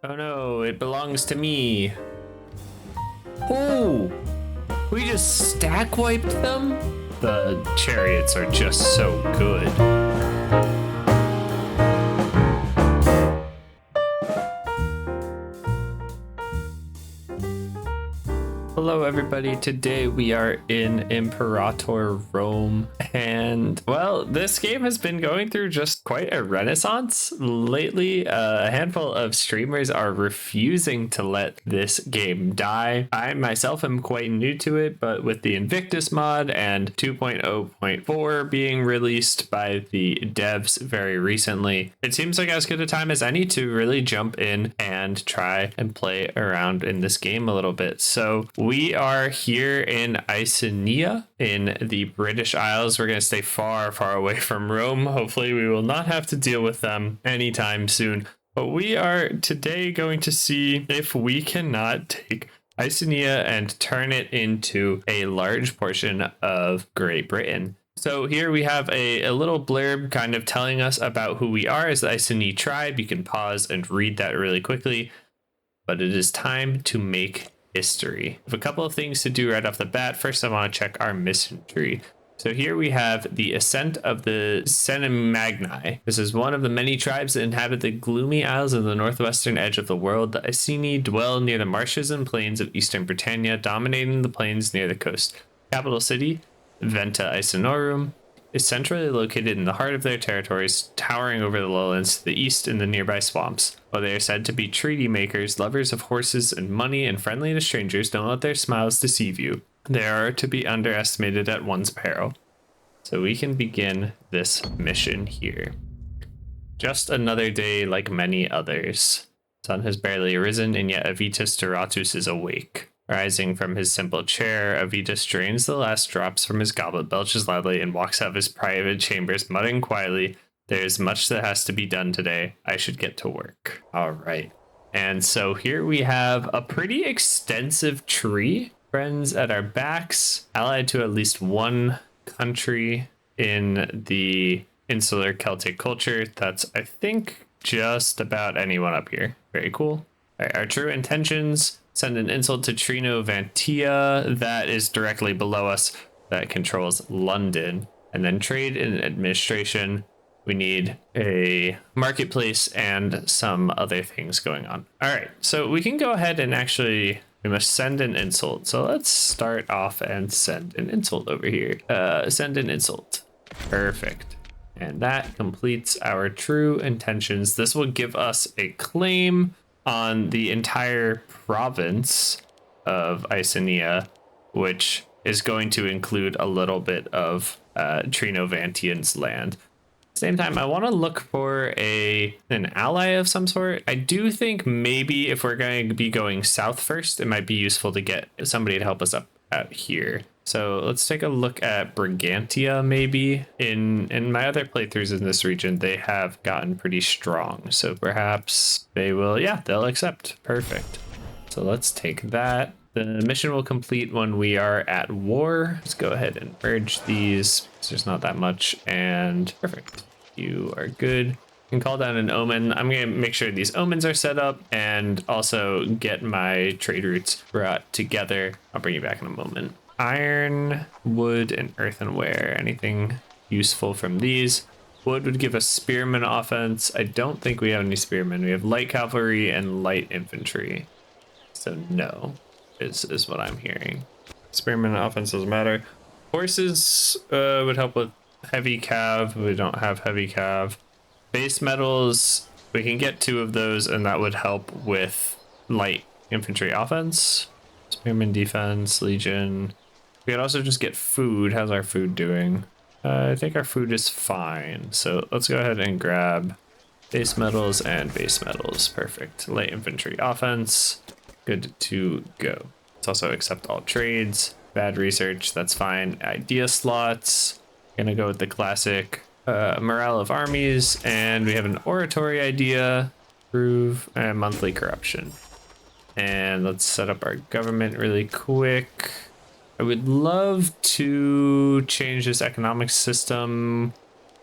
Oh no, it belongs to me. Oh, we just stack wiped them? The chariots are just so good. Hello everybody, today we are in Imperator Rome, and well, this game has been going through just quite a renaissance lately. A handful of streamers are refusing to let this game die. I myself am quite new to it, but with the Invictus Mod and 2.0.4 being released by the devs very recently, it seems like as good a time as any to really jump in and try and play around in this game a little bit. So we are here in Icenia in the British Isles. We're going to stay far, far away from Rome. Hopefully we will not have to deal with them anytime soon. But we are today going to see if we cannot take Icenia and turn it into a large portion of Great Britain. So here we have a little blurb kind of telling us about who we are as the Iceni tribe. You can pause and read that really quickly. But it is time to make history. I have a couple of things to do right off the bat. First, I want to check our mission tree. So here we have the Ascent of the Cenimagni. This is one of the many tribes that inhabit the gloomy isles of the northwestern edge of the world. The Iceni dwell near the marshes and plains of eastern Britannia, dominating the plains near the coast. Capital city, Venta Icenorum, is centrally located in the heart of their territories, towering over the lowlands to the east in the nearby swamps. While they are said to be treaty makers, lovers of horses and money, and friendly to strangers, don't let their smiles deceive you. They are to be underestimated at one's peril. So we can begin this mission here. Just another day like many others. Sun has barely arisen, and yet Avitus Doratus is awake. Rising from his simple chair, Avitus drains the last drops from his goblet, belches loudly, and walks out of his private chambers, muttering quietly, "There's much that has to be done today. I should get to work." All right. And so here we have a pretty extensive tree. Friends at our backs, allied to at least one country in the insular Celtic culture. That's, I think, just about anyone up here. Very cool. All right, our true intentions: send an insult to Cenimagni, that is directly below us, that controls London. And then trade and administration. We need a marketplace and some other things going on. All right, so we can go ahead and actually, we must send an insult. So let's start off and send an insult over here. Send an insult. Perfect. And that completes our true intentions. This will give us a claim on the entire province of Icenia, which is going to include a little bit of Trinovantian's land. Same time, I want to look for an ally of some sort. I do think maybe if we're going to be going south first, it might be useful to get somebody to help us up out here. So let's take a look at Brigantia. Maybe in my other playthroughs in this region, they have gotten pretty strong. So perhaps they will, yeah, they'll accept. Perfect. So let's take that. The mission will complete when we are at war. Let's go ahead and merge these. There's not that much, and perfect. You are good. You can call down an omen. I'm going to make sure these omens are set up and also get my trade routes brought together. I'll bring you back in a moment. Iron, wood, and earthenware. Anything useful from these? Wood would give us spearman offense. I don't think we have any spearmen. We have light cavalry and light infantry. So no, is what I'm hearing. Spearman offense doesn't matter. Horses would help with heavy cav. We don't have heavy cav. Base metals, we can get 2 of those, and that would help with light infantry offense. Spearman defense, legion. We could also just get food. How's our food doing? I think our food is fine. So let's go ahead and grab base metals and base metals. Perfect. Light infantry offense. Good to go. Let's also accept all trades. Bad research, that's fine. Idea slots. Gonna go with the classic morale of armies, and we have an oratory idea. Prove and monthly corruption. And let's set up our government really quick. I would love to change this economic system.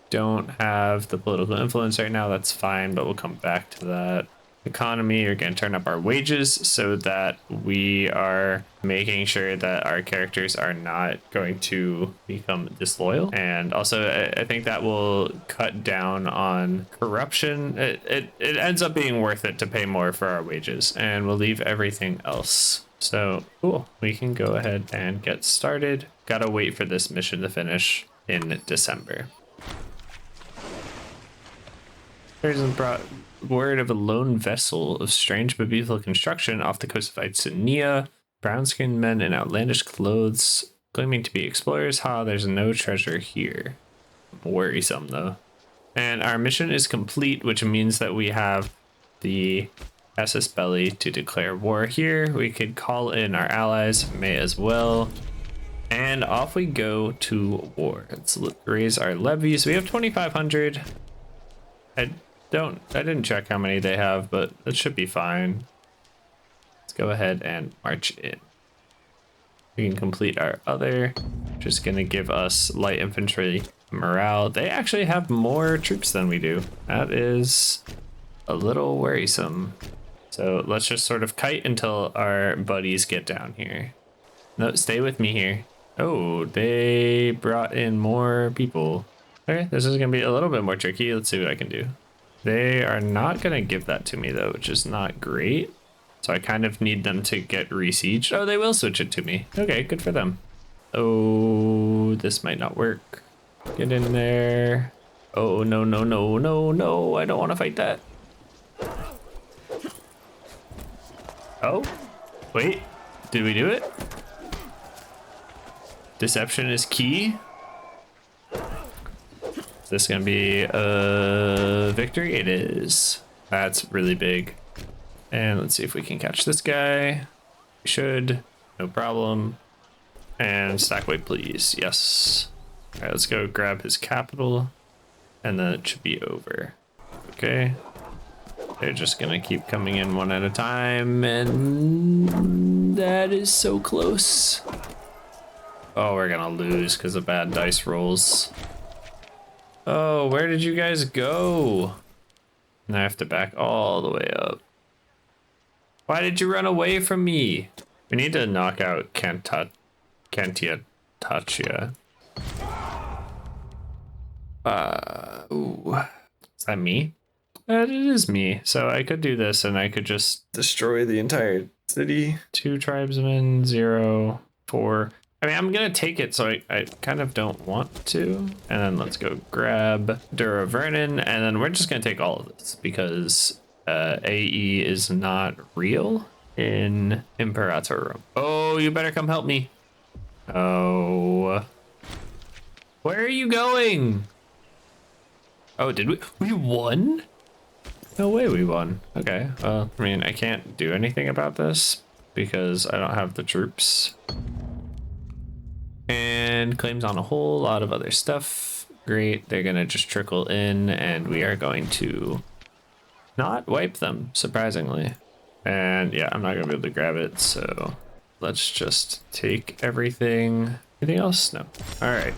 Don't have the political influence right now, that's fine, but we'll come back to that. economy. We're going to turn up our wages so that we are making sure that our characters are not going to become disloyal. And also, I think that will cut down on corruption. It ends up being worth it to pay more for our wages, and we'll leave everything else. So cool, we can go ahead and get started. Gotta wait for this mission to finish in December. There's brought word of a lone vessel of strange but beautiful construction off the coast of Icenia. Brown-skinned men in outlandish clothes claiming to be explorers. There's no treasure here. Worrisome though. And our mission is complete, which means that we have the SS Belly to declare war here. We could call in our allies, may as well. And off we go to war. Let's raise our levies. We have 2,500. I didn't check how many they have, but it should be fine. Let's go ahead and march in. We can complete our other, just gonna give us light infantry morale. They actually have more troops than we do. That is a little worrisome. So let's just sort of kite until our buddies get down here. No, stay with me here. Oh, they brought in more people. Okay, this is gonna be a little bit more tricky. Let's see what I can do. They are not gonna give that to me though, which is not great. So I kind of need them to get re-sieged. Oh, they will switch it to me. Okay, good for them. Oh, this might not work. Get in there. Oh, no, no, no, no, no. I don't want to fight that. Oh, wait, did we do it? Deception is key. Is this gonna be a victory? It is. That's really big. And let's see if we can catch this guy. We should, no problem. And stack weight, please. Yes. All right, let's go grab his capital, and then it should be over. Okay. They're just gonna keep coming in one at a time, and that is so close. Oh, we're gonna lose because of bad dice rolls. Oh, where did you guys go? And I have to back all the way up. Why did you run away from me? We need to knock out Tachia. Ooh. Is that me? It is me. So I could do this and I could just destroy the entire city. 2 tribesmen, 0, 4. I mean, I'm gonna take it, so I kind of don't want to. And then let's go grab Dura Vernon, and then we're just gonna take all of this because AE is not real in Imperator. Oh, you better come help me. Oh. Where are you going? Oh, did we? We won? No way we won. Okay, well, I mean, I can't do anything about this because I don't have the troops. And claims on a whole lot of other stuff. Great, they're gonna just trickle in and we are going to not wipe them, surprisingly. And yeah, I'm not gonna be able to grab it, so let's just take everything. Anything else? No. All right.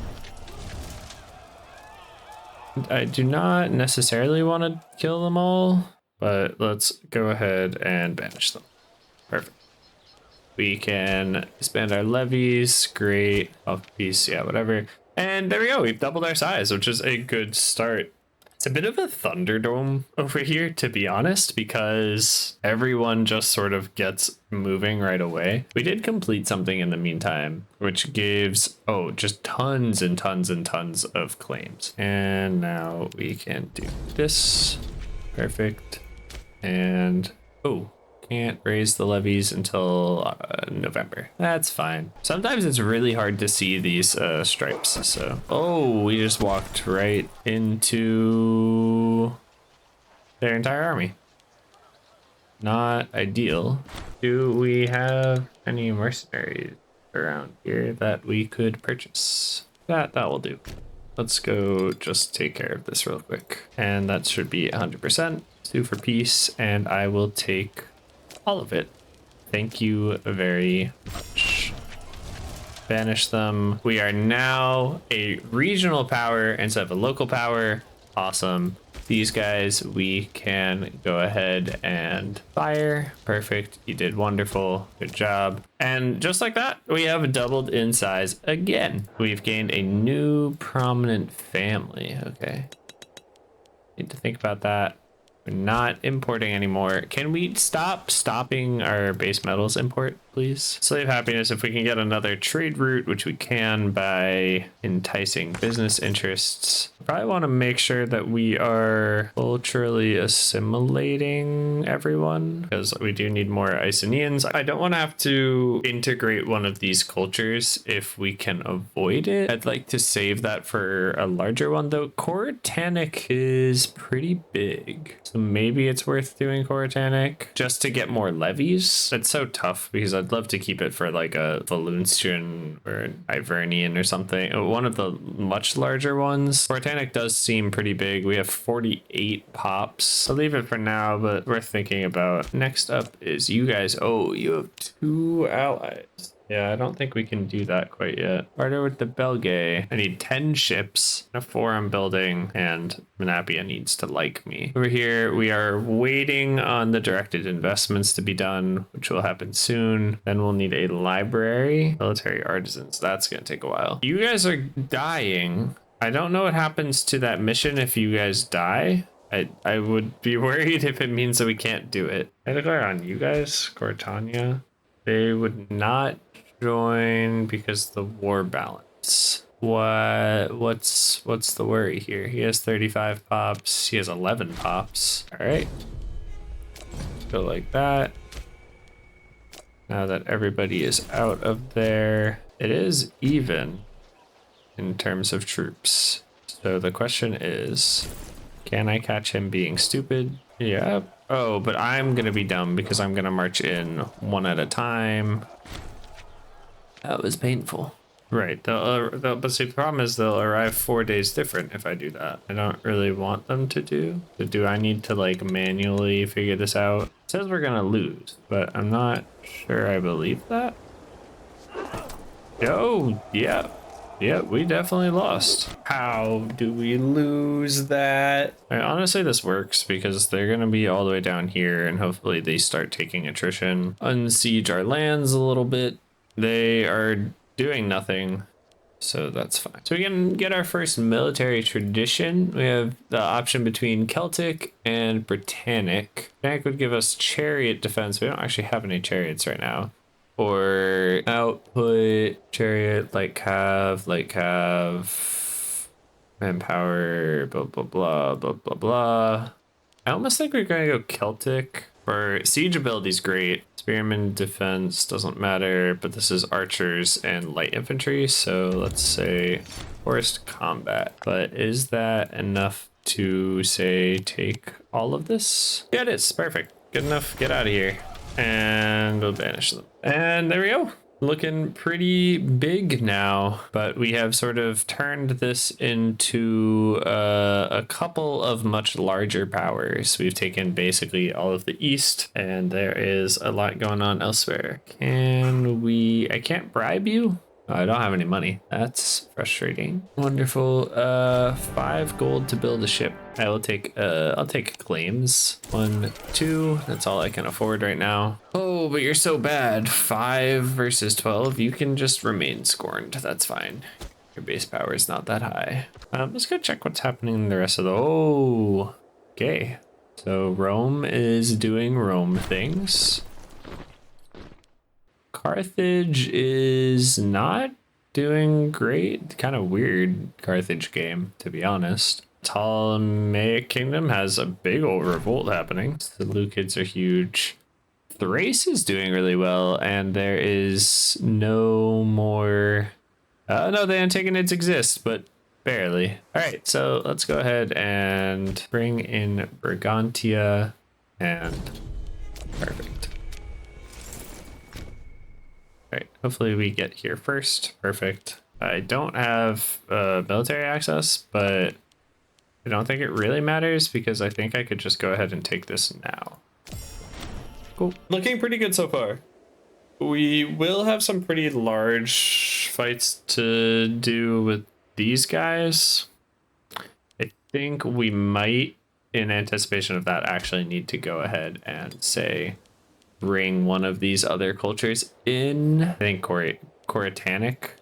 I do not necessarily want to kill them all, but let's go ahead and banish them. Perfect. We can expand our levies. Great. Off piece, yeah, whatever. And there we go. We've doubled our size, which is a good start. It's a bit of a Thunderdome over here, to be honest, because everyone just sort of gets moving right away. We did complete something in the meantime, which gives, oh, just tons and tons and tons of claims. And now we can do this. Perfect. And, oh, can't raise the levies until November. That's fine. Sometimes it's really hard to see these stripes. So, oh, we just walked right into their entire army. Not ideal. Do we have any mercenaries around here that we could purchase? That will do. Let's go just take care of this real quick. And that should be 100%. Sue for peace, and I will take all of it. Thank you very much. Banish them. We are now a regional power instead of a local power. Awesome. these guys we can go ahead and fire. Perfect. You did wonderful. Good job. And just like that, we have doubled in size again. We've gained a new prominent family. Okay. Need to think about that. We're not importing anymore. Can we stopping our base metals import, please? Slave happiness, if we can get another trade route, which we can by enticing business interests. Probably want to make sure that we are culturally assimilating everyone, because we do need more Icenians. I don't want to have to integrate one of these cultures if we can avoid it. I'd like to save that for a larger one though. Coritanic is pretty big. So maybe it's worth doing Coritanic just to get more levies. It's so tough because I'd love to keep it for like a Valunstian or an Ivernian or something. One of the much larger ones. Britannia does seem pretty big. We have 48 pops. I'll leave it for now, but worth thinking about. Next up is you guys. Oh, you have 2 allies. Yeah, I don't think we can do that quite yet. Barter with the Belgae. I need 10 ships, a 4 I'm building, and Menapia needs to like me. Over here, we are waiting on the directed investments to be done, which will happen soon. Then we'll need a library, military artisans. That's going to take a while. You guys are dying. I don't know what happens to that mission if you guys die. I would be worried if it means that we can't do it. I declare on you guys, Britannia. They would not join because the war balance. What's the worry here? He has 35 pops. He has 11 pops. All right. Go like that. Now that everybody is out of there, it is even in terms of troops. So the question is, can I catch him being stupid? Yeah. Oh, but I'm gonna be dumb because I'm gonna march in one at a time. That was painful. Right. But see, the problem is they'll arrive 4 days different if I do that. I don't really want them to do. So do I need to like manually figure this out? It says we're gonna lose, but I'm not sure I believe that. Oh, yeah. Yeah, we definitely lost. How do we lose that? Honestly, this works because they're going to be all the way down here and hopefully they start taking attrition. Unsiege our lands a little bit. They are doing nothing, so that's fine. So we can get our first military tradition. We have the option between Celtic and Britannic. Britannic would give us chariot defense. We don't actually have any chariots right now. Or output, chariot, light cav, manpower, blah, blah, blah, blah, blah, blah. I almost think we're going to go Celtic. For siege ability is great. Spearman defense doesn't matter, but this is archers and light infantry. So let's say forced combat. But is that enough to say take all of this? Yeah, it is. Perfect. Good enough. Get out of here. And we'll banish them. And there we go. Looking pretty big now, but we have sort of turned this into a couple of much larger powers. We've taken basically all of the east, and there is a lot going on elsewhere. Can we... I can't bribe you? Oh, I don't have any money. That's frustrating. Wonderful. 5 gold to build a ship. I'll take claims. 1, 2. That's all I can afford right now. Oh, but you're so bad. 5 versus 12. You can just remain scorned. That's fine. Your base power is not that high. Let's go check what's happening in the rest of the... Oh, okay. So Rome is doing Rome things. Carthage is not doing great. Kind of weird Carthage game, to be honest. Ptolemaic Kingdom has a big old revolt happening. The Seleucids are huge. Thrace is doing really well, and there is no more... no, the Antagonids exist, but barely. All right, so let's go ahead and bring in Brigantia, and perfect. All right, hopefully we get here first. Perfect. I don't have military access, but I don't think it really matters because I think I could just go ahead and take this now. Cool. Looking pretty good so far. We will have some pretty large fights to do with these guys. I think we might in anticipation of that, actually need to go ahead and say, bring one of these other cultures in. I think Coritanic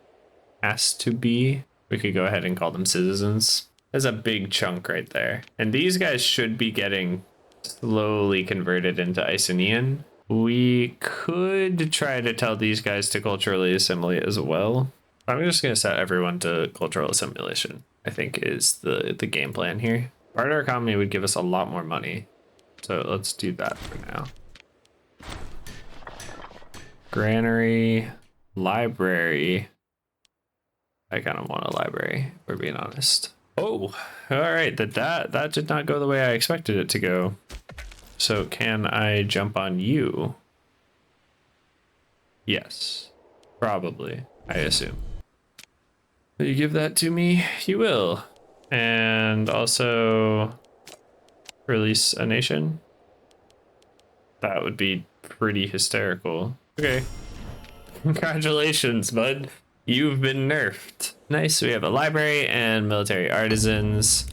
has to be. We could go ahead and call them citizens. There's a big chunk right there. And these guys should be getting slowly converted into Icenian. We could try to tell these guys to culturally assimilate as well. I'm just going to set everyone to cultural assimilation, I think is the game plan here. Barter economy would give us a lot more money. So let's do that for now. Granary, library. I kind of want a library, if we're being honest. Oh, all right. That did not go the way I expected it to go. So can I jump on you? Yes, probably, I assume. Will you give that to me? You will. And also release a nation. That would be pretty hysterical. Okay. Congratulations, bud. You've been nerfed. Nice. We have a library and military artisans.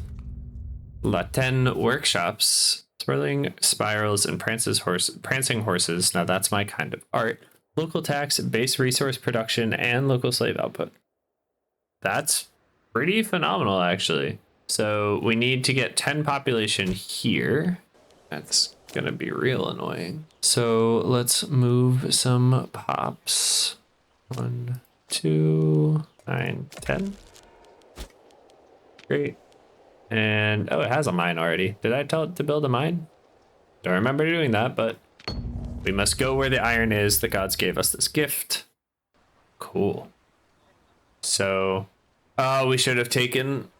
Latin workshops. Swirling spirals and prancing horses. Now that's my kind of art. Local tax, base resource production, and local slave output. That's pretty phenomenal, actually. So we need to get 10 population here. That's gonna be real annoying. So let's move some pops. 1, 2, 9, 10. Great. And oh, it has a mine already. Did I tell it to build a mine? Don't remember doing that, but we must go where the iron is. The gods gave us this gift. Cool. So, we should have taken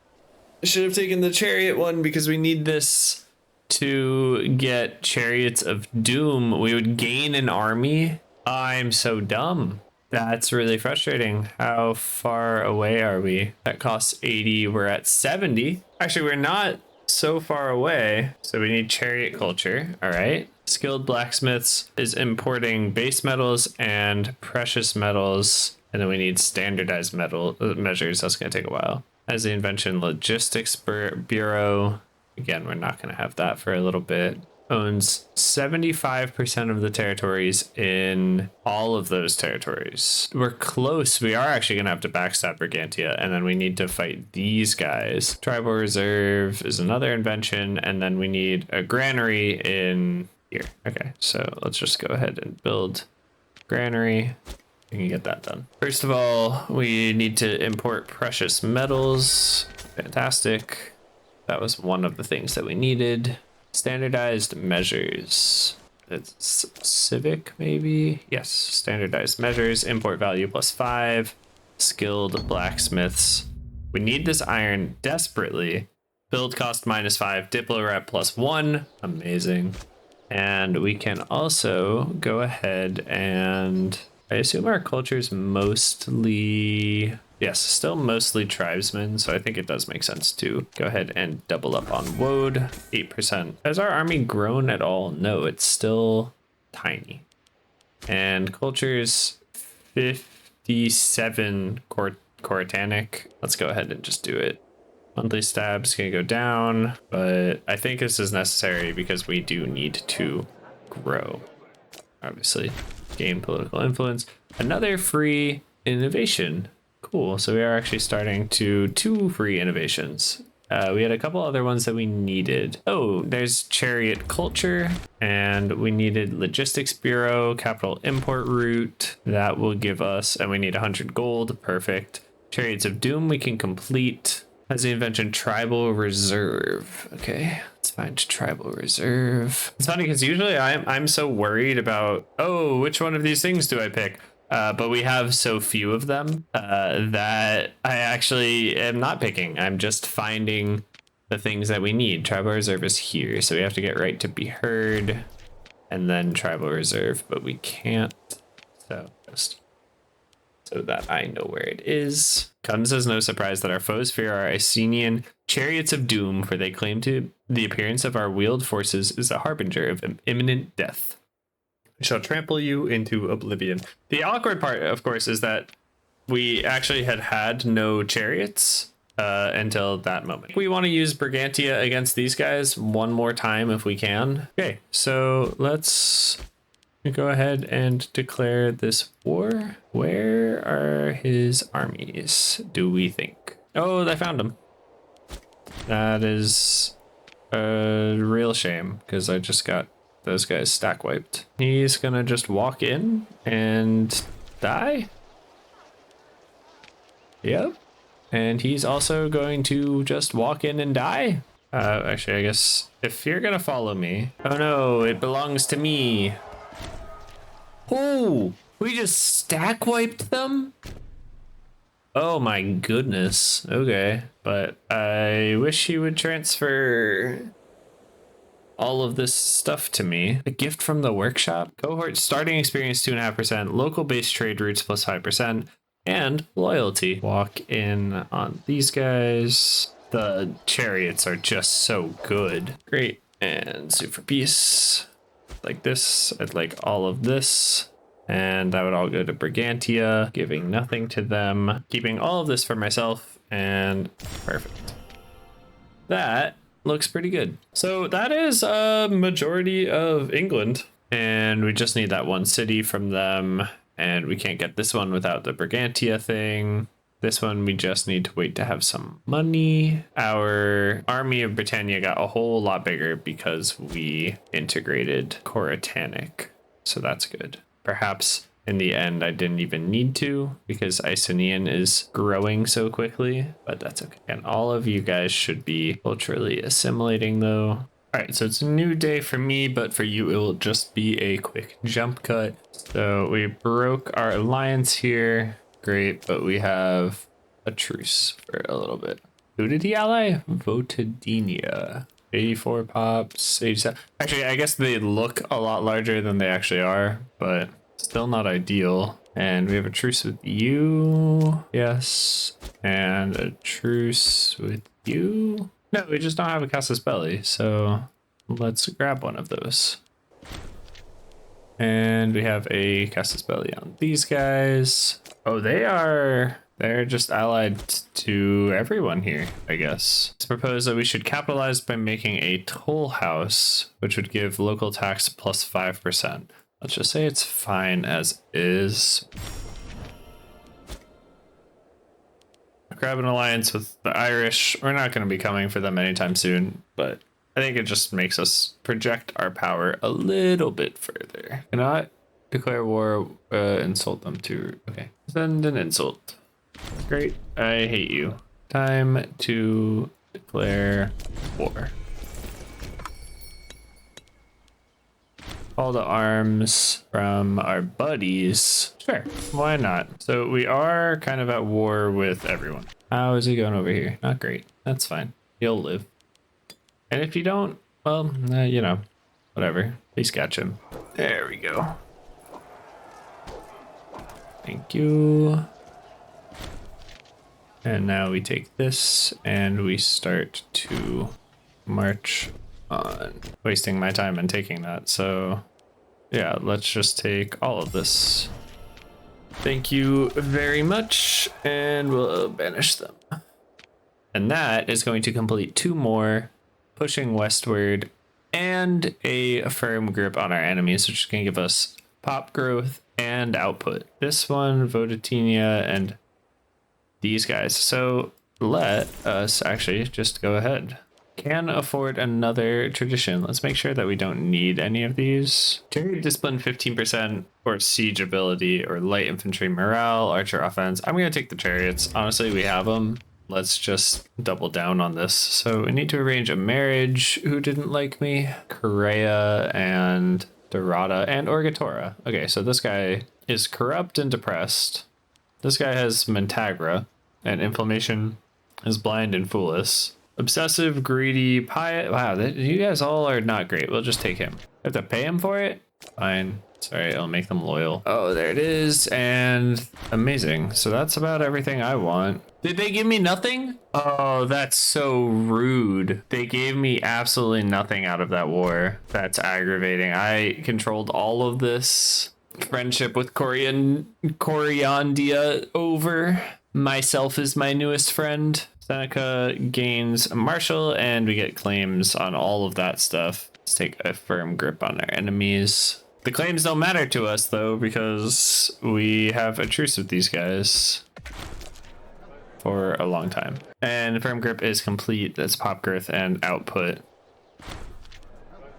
the chariot one because we need this to get Chariots of Doom. We would gain an army. I'm so dumb. That's really frustrating. How far away are we? That costs 80. We're at 70. Actually, we're not so far away. So we need chariot culture. All right. Skilled blacksmiths is importing base metals and precious metals. And then we need standardized metal measures. That's going to take a while. As the invention logistics bureau. Again, we're not going to have that for a little bit. Owns 75% of the territories in all of those territories. We're close. We are actually going to have to backstab Brigantia, and then we need to fight these guys. Tribal reserve is another invention, and then we need a granary in here. Okay, so let's just go ahead and build granary. We can get that done. First of all, we need to import precious metals. Fantastic. That was one of the things that we needed. Standardized measures. It's civic, maybe? Yes, standardized measures. Import value +5. Skilled blacksmiths. We need this iron desperately. Build cost -5. Diplo rep +1. Amazing. And we can also go ahead and I assume our culture's mostly, yes, still mostly tribesmen. So I think it does make sense to go ahead and double up on woad. 8%. Has our army grown at all? No, it's still tiny. And culture's 57 Coritanic. Let's go ahead and just do it. Monthly stab's gonna go down, but I think this is necessary because we do need to grow. Obviously, gain political influence. Another free innovation. Cool. So we are actually starting to 2 free innovations. We had a couple other ones that we needed. Oh, there's chariot culture, and we needed logistics bureau, capital import route. That will give us, and we need 100 gold. Perfect. Chariots of Doom we can complete. As the invention tribal reserve. Okay, let's find tribal reserve. It's funny because usually I'm so worried about, oh, which one of these things do I pick? But we have so few of them that I actually am not picking. I'm just finding the things that we need. Tribal reserve is here, so we have to get right to be heard, and then tribal reserve, but we can't. So just so that I know where it is. Comes as no surprise that our foes fear our Icenian Chariots of Doom, for they claim to the appearance of our wheeled forces is a harbinger of imminent death. We shall trample you into oblivion. The awkward part, of course, is that we actually had no chariots until that moment. We want to use Brigantia against these guys one more time if we can. Okay, so let's go ahead and declare this war. Where are his armies, do we think? Oh, they found him. That is a real shame because I just got those guys stack wiped. He's gonna just walk in and die. Yep. And he's also going to just walk in and die. Actually, I guess if you're gonna follow me. Oh no, it belongs to me. Oh, we just stack wiped them? Oh my goodness. Okay, but I wish he would transfer all of this stuff to me. A gift from the workshop. Cohort starting experience 2.5%, local based trade routes plus 5%, and loyalty. Walk in on these guys. The chariots are just so good. Great. And sue for peace. Like this. I'd like all of this. And that would all go to Brigantia, giving nothing to them, keeping all of this for myself, and perfect. That looks pretty good. So that is a majority of England, and we just need that one city from them, and we can't get this one without the Brigantia thing. This one, we just need to wait to have some money. Our army of Britannia got a whole lot bigger because we integrated Coritanic, so that's good. Perhaps in the end, I didn't even need to because Icenian is growing so quickly, but that's okay. And all of you guys should be culturally assimilating though. All right, so it's a new day for me, but for you, it will just be a quick jump cut. So we broke our alliance here. Great, but we have a truce for a little bit. Who did he ally? Votadinia. 84 pops, 87. Actually, I guess they look a lot larger than they actually are, but still not ideal. And we have a truce with you. Yes. And a truce with you. No, we just don't have a Casus Belli, so let's grab one of those. And we have a Casus Belli on these guys. Oh, they're just allied to everyone here, I guess. It's proposed that we should capitalize by making a toll house, which would give local tax plus 5%. Let's just say it's fine as is. Grab an alliance with the Irish. We're not going to be coming for them anytime soon, but I think it just makes us project our power a little bit further. Cannot declare war, insult them too. Okay, send an insult. Great, I hate you. Time to declare war. Call to arms from our buddies. Sure, why not? So we are kind of at war with everyone. How is he going over here? Not great. That's fine. He'll live. And if you don't, well, you know, whatever. Please catch him. There we go. Thank you. And now we take this and we start to march on. Wasting my time and taking that. So yeah, let's just take all of this. Thank you very much. And we'll banish them. And that is going to complete 2 more, pushing westward, and a firm grip on our enemies, which is going to give us pop growth and output. This one, Votatinia, and these guys. So let us actually just go ahead. Can afford another tradition. Let's make sure that we don't need any of these. Chariot discipline 15%, or siege ability, or light infantry morale, archer offense. I'm going to take the chariots. Honestly, we have them. Let's just double down on this. So we need to arrange a marriage. Who didn't like me? Correa and Dorada and Orgatora. Okay, so this guy is corrupt and depressed. This guy has Mentagra, and inflammation is blind and foolish. Obsessive, greedy, pious. Wow, you guys all are not great. We'll just take him. Have to pay him for it? Fine. Sorry, I'll make them loyal. Oh, there it is. And amazing. So that's about everything I want. Did they give me nothing? Oh, that's so rude. They gave me absolutely nothing out of that war. That's aggravating. I controlled all of this. Friendship with Coriandia over. Myself is my newest friend. Seneca gains a marshal, and we get claims on all of that stuff. Let's take a firm grip on our enemies. The claims don't matter to us though, because we have a truce with these guys for a long time. And firm grip is complete. That's pop girth and output.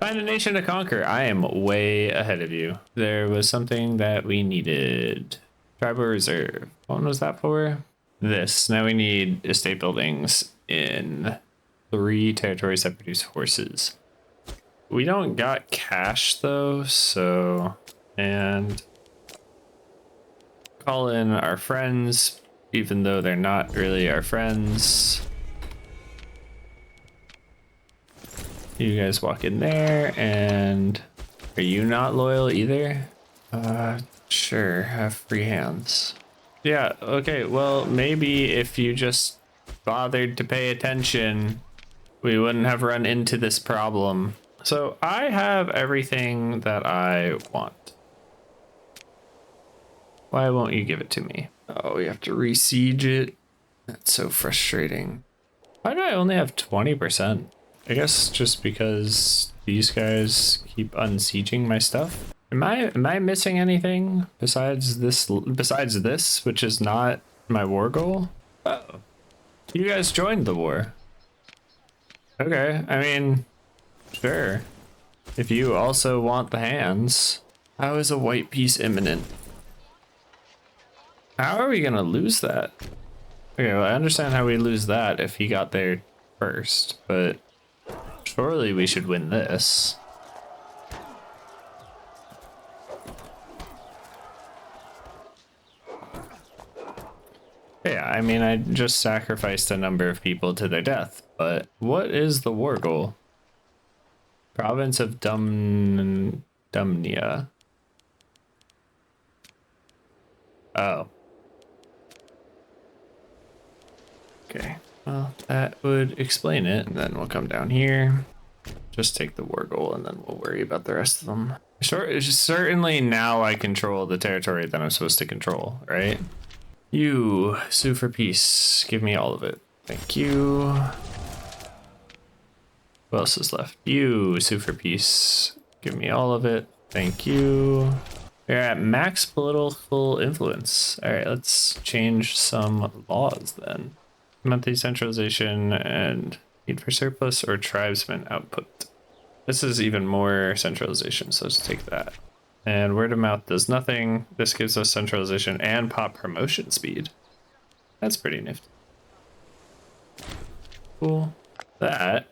Find a nation to conquer. I am way ahead of you. There was something that we needed. Tribal reserve. What was that for? This. Now we need estate buildings in 3 territories that produce horses. We don't got cash though, so, and call in our friends, even though they're not really our friends. You guys walk in there, and are you not loyal either? Sure, have free hands. Yeah, okay, well, maybe if you just bothered to pay attention, we wouldn't have run into this problem. So I have everything that I want. Why won't you give it to me? Oh, we have to re-siege it. That's so frustrating. Why do I only have 20%? I guess just because these guys keep unsieging my stuff. Am I missing anything besides this, which is not my war goal? Oh, you guys joined the war. Okay, I mean, sure. If you also want the hands. How is a white piece imminent? How are we gonna lose that? Okay, well, I understand how we lose that if he got there first, but surely we should win this. Yeah, I mean, I just sacrificed a number of people to their death, but what is the war goal? Province of Dumnia. Oh. Okay, well, that would explain it. And then we'll come down here. Just take the war goal, and then we'll worry about the rest of them. Sure, certainly now I control the territory that I'm supposed to control, right? You, sue for peace. Give me all of it. Thank you. Who else is left? You, sue for peace. Give me all of it. Thank you. We're at max political influence. All right, let's change some laws then. Monthly centralization and need for surplus or tribesman output. This is even more centralization, so let's take that. And word of mouth does nothing. This gives us centralization and pop promotion speed. That's pretty nifty. Cool. That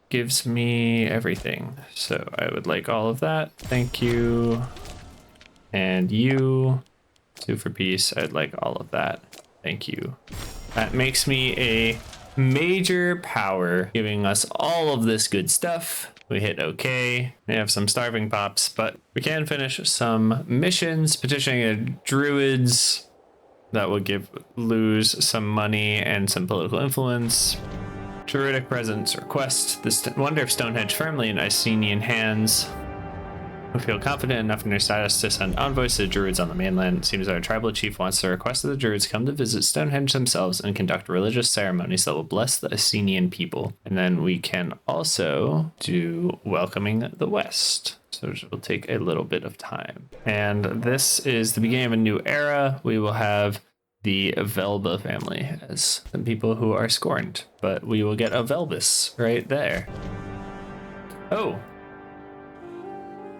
gives me everything. So I would like all of that. Thank you. And you, sue for peace. I'd like all of that. Thank you. That makes me a major power, giving us all of this good stuff. We hit okay. We have some starving pops, but we can finish some missions, petitioning the Druids. That will lose some money and some political influence. Druidic presence request. This wonder if Stonehenge firmly in Icenian hands. We feel confident enough in their status to send envoys to the Druids on the mainland. It seems our tribal chief wants to request that the Druids come to visit Stonehenge themselves and conduct religious ceremonies that will bless the Icenian people. And then we can also do welcoming the West. So it will take a little bit of time. And this is the beginning of a new era. We will have the Velba family as the people who are scorned, but we will get a Velbus right there. Oh.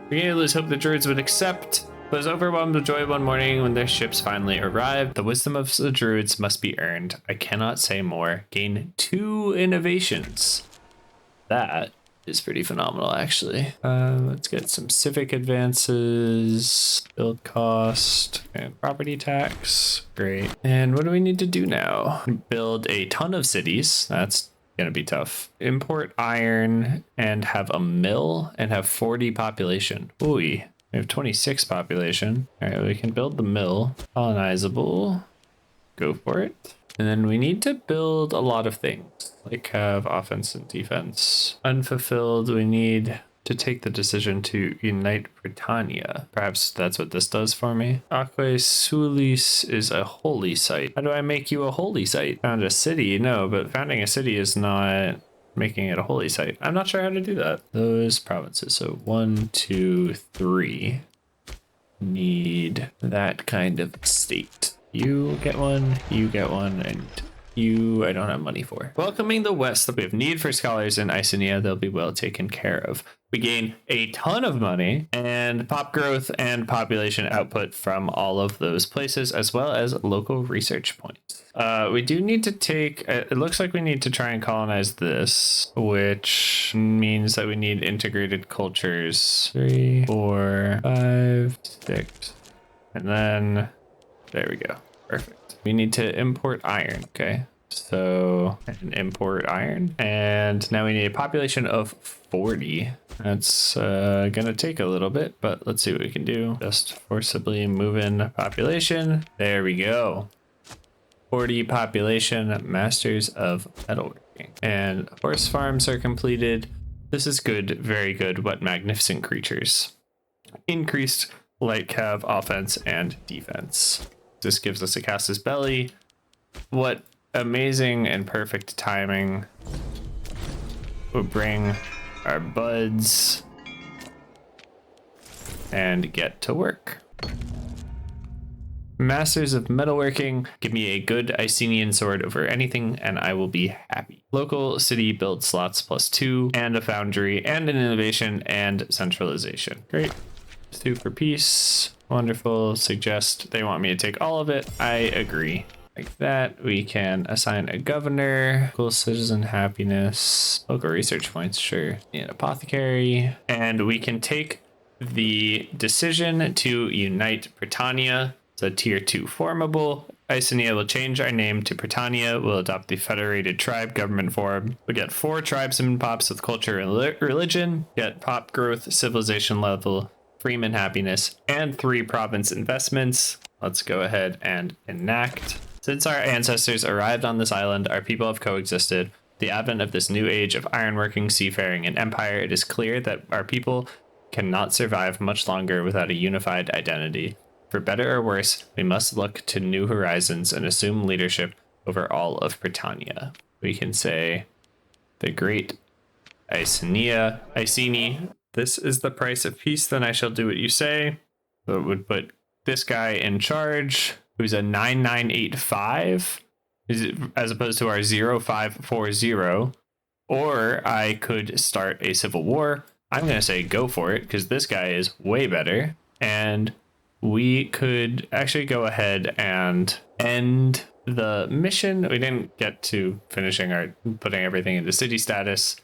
Beginning to lose hope the Druids would accept, but was overwhelmed with joy one morning when their ships finally arrived. The wisdom of the Druids must be earned. I cannot say more. Gain 2 innovations. That is pretty phenomenal, actually. Let's get some civic advances, build cost, and property tax. Great. And what do we need to do now? Build a ton of cities. That's gonna be tough. Import iron and have a mill and have 40 population. Ooh, we have 26 population. All right, we can build the mill. Colonizable. Go for it. And then we need to build a lot of things, like have offense and defense. Unfulfilled, we need to take the decision to unite Britannia. Perhaps that's what this does for me. Aquae Sulis is a holy site. How do I make you a holy site? Found a city? No, but founding a city is not making it a holy site. I'm not sure how to do that. Those provinces. So 1, 2, 3 need that kind of state. You get one, and you I don't have money for. Welcoming the West. We have need for scholars in Icenia. They'll be well taken care of. We gain a ton of money and pop growth and population output from all of those places, as well as local research points. We do need to take, it looks like we need to try and colonize this, which means that we need integrated cultures. 3, 4, 5, 6, and then there we go. Perfect. We need to import iron. Okay. So import iron. And now we need a population of 40. That's gonna take a little bit, but let's see what we can do. Just forcibly move in population. There we go. 40 population, masters of metalworking. And horse farms are completed. This is good, very good. What magnificent creatures. Increased light cav offense and defense. This gives us a casus belli. What amazing and perfect timing. We'll bring our buds and get to work. Masters of metalworking, give me a good Icenian sword over anything and I will be happy. Local city build slots +2 and a foundry and an innovation and centralization. Great. 2 for peace. Wonderful. Suggest they want me to take all of it. I agree. Like that, we can assign a governor, local citizen happiness, local research points, sure. An apothecary, and we can take the decision to unite Pritania. It's a tier 2 formable. Icenia will change our name to Pritania. We'll adopt the federated tribe government form. We get 4 tribesman pops with culture and religion. Get pop growth, civilization level, freeman happiness, and 3 province investments. Let's go ahead and enact. Since our ancestors arrived on this island, our people have coexisted. The advent of this new age of ironworking, seafaring, and empire, it is clear that our people cannot survive much longer without a unified identity. For better or worse, we must look to new horizons and assume leadership over all of Britannia. We can say, the great Iceni, this is the price of peace, then I shall do what you say. So it would put this guy in charge, who's a 9985, as opposed to our 0540. Or I could start a civil war. I'm going to say go for it, because this guy is way better. And we could actually go ahead and end the mission. We didn't get to finishing putting everything into city status,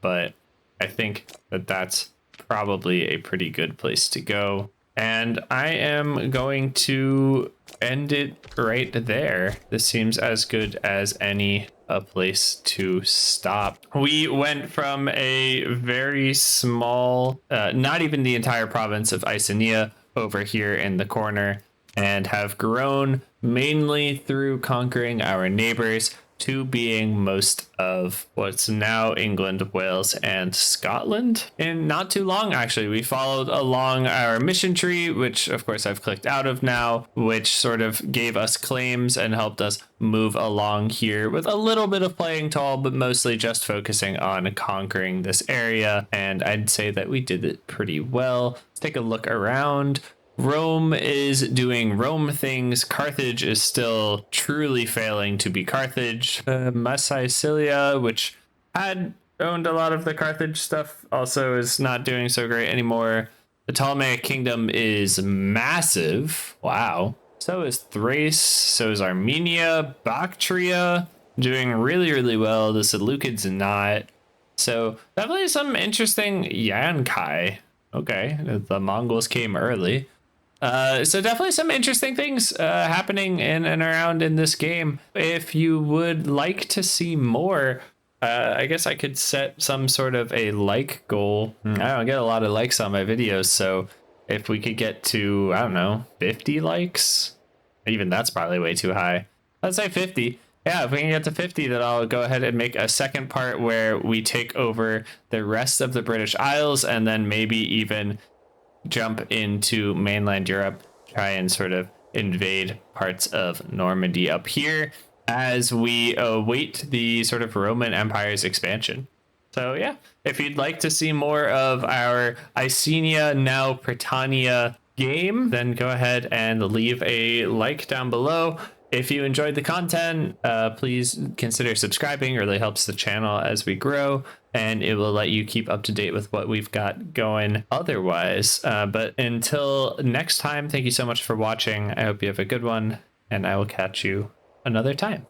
but I think that that's probably a pretty good place to go. And I am going to end it right there. This seems as good as any a place to stop. We went from a very small, not even the entire province of Icenia over here in the corner, and have grown mainly through conquering our neighbors to being most of what's now England, Wales, and Scotland. In not too long, actually, we followed along our mission tree, which of course I've clicked out of now, which sort of gave us claims and helped us move along here with a little bit of playing tall, but mostly just focusing on conquering this area. And I'd say that we did it pretty well. Let's take a look around. Rome is doing Rome things. Carthage is still truly failing to be Carthage. Massilia, which had owned a lot of the Carthage stuff, also is not doing so great anymore. The Ptolemaic Kingdom is massive. Wow. So is Thrace. So is Armenia. Bactria doing really, really well. The Seleucids not. So definitely some interesting Yankai. Okay, the Mongols came early. So definitely some interesting things happening in and around in this game. If you would like to see more, I guess I could set some sort of a like goal. I don't get a lot of likes on my videos, so if we could get to, I don't know, 50 likes, even that's probably way too high. Let's say 50. yeah, if we can get to 50, then I'll go ahead and make a second part where we take over the rest of the British Isles and then maybe even jump into mainland Europe, try and sort of invade parts of Normandy up here as we await the sort of Roman Empire's expansion. So yeah, if you'd like to see more of our Icenia, now Pritania game, then go ahead and leave a like down below. If you enjoyed the content, please consider subscribing. It really helps the channel as we grow, and it will let you keep up to date with what we've got going otherwise. But until next time, thank you so much for watching. I hope you have a good one, and I will catch you another time.